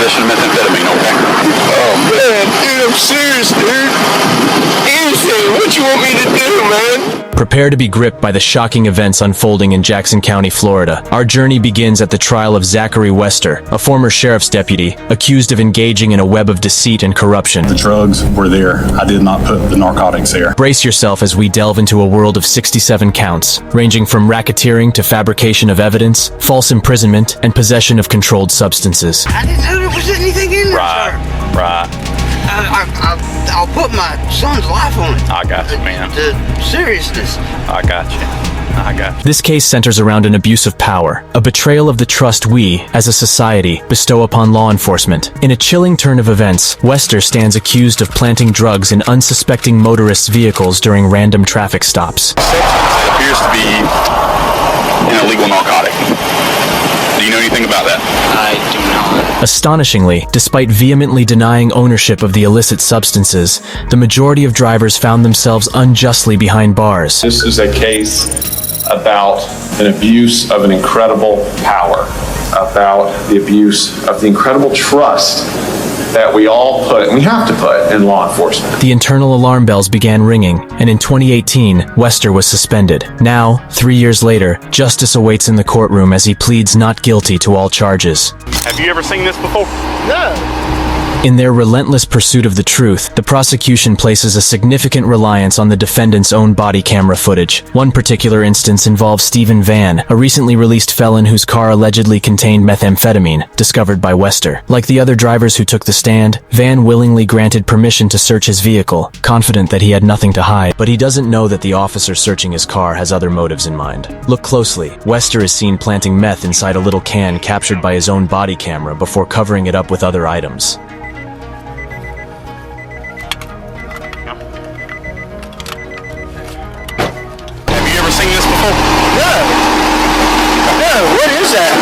possession of methamphetamine, okay? Oh, man, dude, I'm serious, dude. Anything, what you want me to do, man? Prepare to be gripped by the shocking events unfolding in Jackson County, Florida. Our journey begins at the trial of Zachary Wester, a former sheriff's deputy, accused of engaging in a web of deceit and corruption. The drugs were there. I did not put the narcotics there. Brace yourself as we delve into a world of 67 counts, ranging from racketeering to fabrication of evidence, false imprisonment, and possession of controlled substances. I didn't know there was anything in there, sir. Right. I'll put my son's life on it. I got you, man. The seriousness. I got you. This case centers around an abuse of power, a betrayal of the trust we, as a society, bestow upon law enforcement. In a chilling turn of events, Wester stands accused of planting drugs in unsuspecting motorists' vehicles during random traffic stops. It appears to be an illegal narcotic. Do you know anything about that? I do not. Astonishingly, despite vehemently denying ownership of the illicit substances, the majority of drivers found themselves unjustly behind bars. This is a case about an abuse of an incredible power, about the abuse of the incredible trust that we all put, and we have to put, in law enforcement. The internal alarm bells began ringing, and in 2018, Wester was suspended. Now, 3 years later, justice awaits in the courtroom as he pleads not guilty to all charges. Have you ever seen this before? No. In their relentless pursuit of the truth, the prosecution places a significant reliance on the defendant's own body camera footage. One particular instance involves Stephen Van, a recently released felon whose car allegedly contained methamphetamine, discovered by Wester. Like the other drivers who took the stand, Van willingly granted permission to search his vehicle, confident that he had nothing to hide. But he doesn't know that the officer searching his car has other motives in mind. Look closely. Wester is seen planting meth inside a little can captured by his own body camera before covering it up with other items. What is that?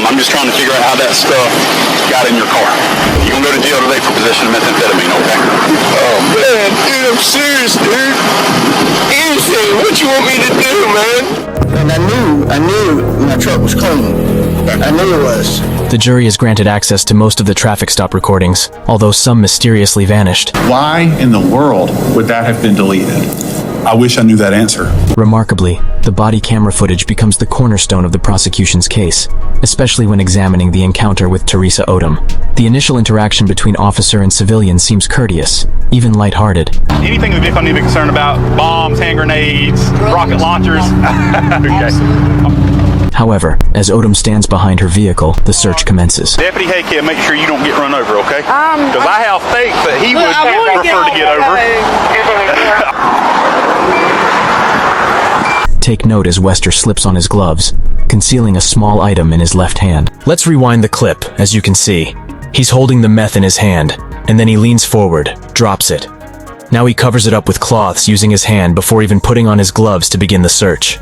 I'm just trying to figure out how that stuff got in your car. You're gonna go to jail today for possession of methamphetamine, okay? Oh, man, dude, I'm serious, dude. Anything, what you want me to do, man? And I knew my truck was clean. I knew it was. The jury is granted access to most of the traffic stop recordings, although some mysteriously vanished. Why in the world would that have been deleted? I wish I knew that answer. Remarkably, the body camera footage becomes the cornerstone of the prosecution's case, especially when examining the encounter with Teresa Odom. The initial interaction between officer and civilian seems courteous, even lighthearted. Anything in the vehicle I need to be concerned about? Bombs, hand grenades, rocket launchers? Okay. However, as Odom stands behind her vehicle, the search commences. Deputy Haycare, make sure you don't get run over, okay? Because I have faith that he would prefer to get over. Take note as Wester slips on his gloves, concealing a small item in his left hand. Let's rewind the clip. As you can see, he's holding the meth in his hand, and then he leans forward, drops it. Now he covers it up with cloths using his hand before even putting on his gloves to begin the search.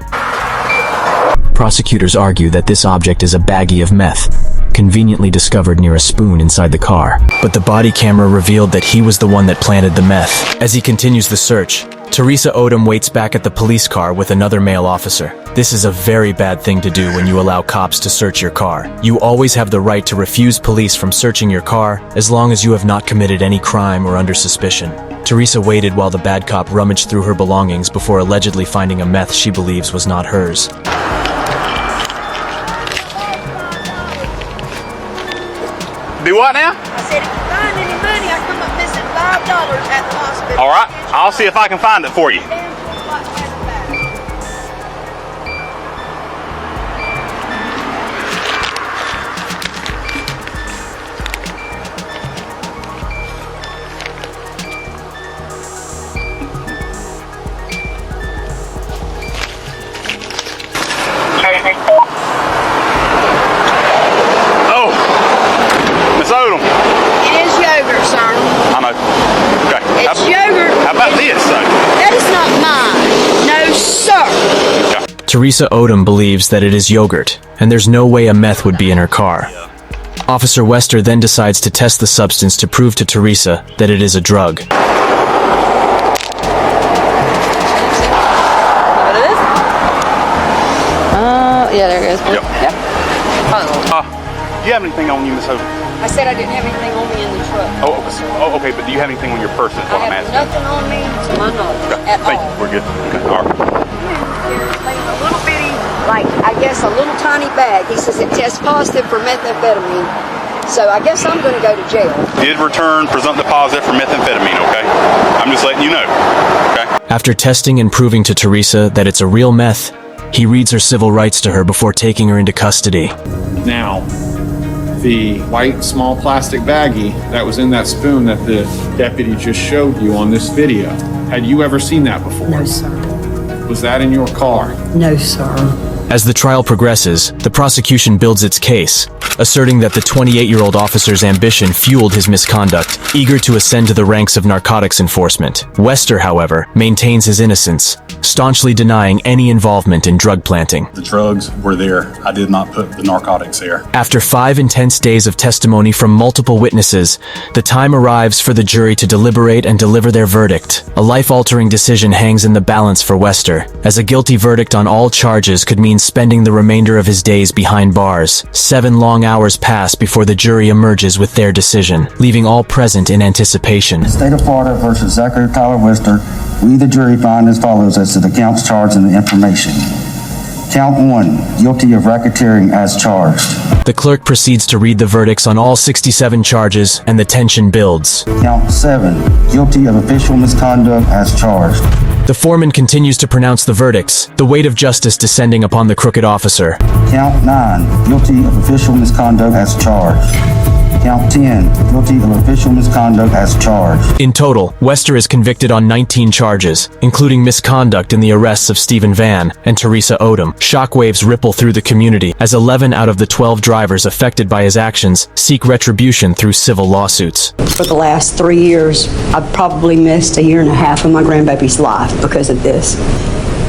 Prosecutors argue that this object is a baggie of meth, conveniently discovered near a spoon inside the car. But the body camera revealed that he was the one that planted the meth. As he continues the search, Teresa Odom waits back at the police car with another male officer. This is a very bad thing to do when you allow cops to search your car. You always have the right to refuse police from searching your car as long as you have not committed any crime or under suspicion. Teresa waited while the bad cop rummaged through her belongings before allegedly finding a meth she believes was not hers. Do what now? I said, if you find any money, I come up missing $5 at the hospital. All right, I'll see if I can find it for you. Oh, Miss Odom. It is yogurt, sir. I know. Okay. It's yogurt. How about this, though? That is not mine. No, sir. Okay. Teresa Odom believes that it is yogurt, and there's no way a meth would be in her car. Officer Wester then decides to test the substance to prove to Teresa that it is a drug. Yeah, there it goes. Yep. Yep. Do you have anything on you, Miss Odom? I said I didn't have anything on me in the truck. Oh, okay, but do you have anything on your person is what I I'm have asking. nothing on me to my knowledge at Thank all. you. We're good. Okay, all right. There's laying a little bitty, like, I guess a little tiny bag. He says it tests positive for methamphetamine. So I guess I'm going to go to jail. Did return presumptive positive for methamphetamine, okay? I'm just letting you know, okay? After testing and proving to Teresa that it's a real meth, he reads her civil rights to her before taking her into custody. Now, the white small plastic baggie that was in that spoon that the deputy just showed you on this video, had you ever seen that before? No, sir. Was that in your car? No, sir. As the trial progresses, the prosecution builds its case, asserting that the 28-year-old officer's ambition fueled his misconduct, eager to ascend to the ranks of narcotics enforcement. Wester, however, maintains his innocence, staunchly denying any involvement in drug planting. The drugs were there. I did not put the narcotics there. After 5 intense days of testimony from multiple witnesses, the time arrives for the jury to deliberate and deliver their verdict. A life-altering decision hangs in the balance for Wester, as a guilty verdict on all charges could mean spending the remainder of his days behind bars. 7 long hours pass before the jury emerges with their decision, leaving all present in anticipation. State of Florida versus Zachary Tyler Wester, we the jury find as follows as to the counts charged and the information. Count 1, guilty of racketeering as charged. The clerk proceeds to read the verdicts on all 67 charges, and the tension builds. Count 7, guilty of official misconduct as charged. The foreman continues to pronounce the verdicts, the weight of justice descending upon the crooked officer. Count 9, guilty of official misconduct as charged. Count 10, guilty of official misconduct as charged. In total, Wester is convicted on 19 charges, including misconduct in the arrests of Stephen Van and Teresa Odom. Shockwaves ripple through the community as 11 out of the 12 drivers affected by his actions seek retribution through civil lawsuits. For the last 3 years, I've probably missed 1.5 years of my grandbaby's life because of this.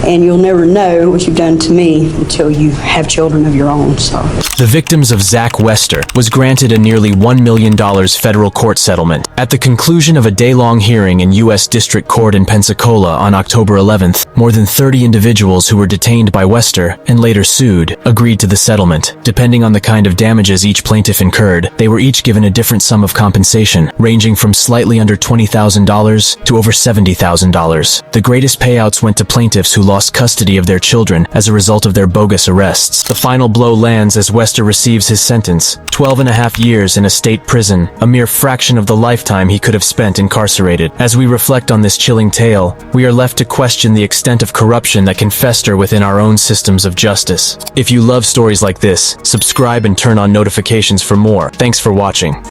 And you'll never know what you've done to me until you have children of your own, so. The victims of Zach Wester was granted a nearly $1 million federal court settlement. At the conclusion of a day-long hearing in U.S. District Court in Pensacola on October 11th, more than 30 individuals who were detained by Wester and later sued agreed to the settlement. Depending on the kind of damages each plaintiff incurred, they were each given a different sum of compensation, ranging from slightly under $20,000 to over $70,000. The greatest payouts went to plaintiffs who lost custody of their children as a result of their bogus arrests. The final blow lands as Wester receives his sentence, 12.5 years in a state prison, a mere fraction of the lifetime he could have spent incarcerated. As we reflect on this chilling tale, we are left to question the extent of corruption that can fester within our own systems of justice. If you love stories like this, subscribe and turn on notifications for more. Thanks for watching.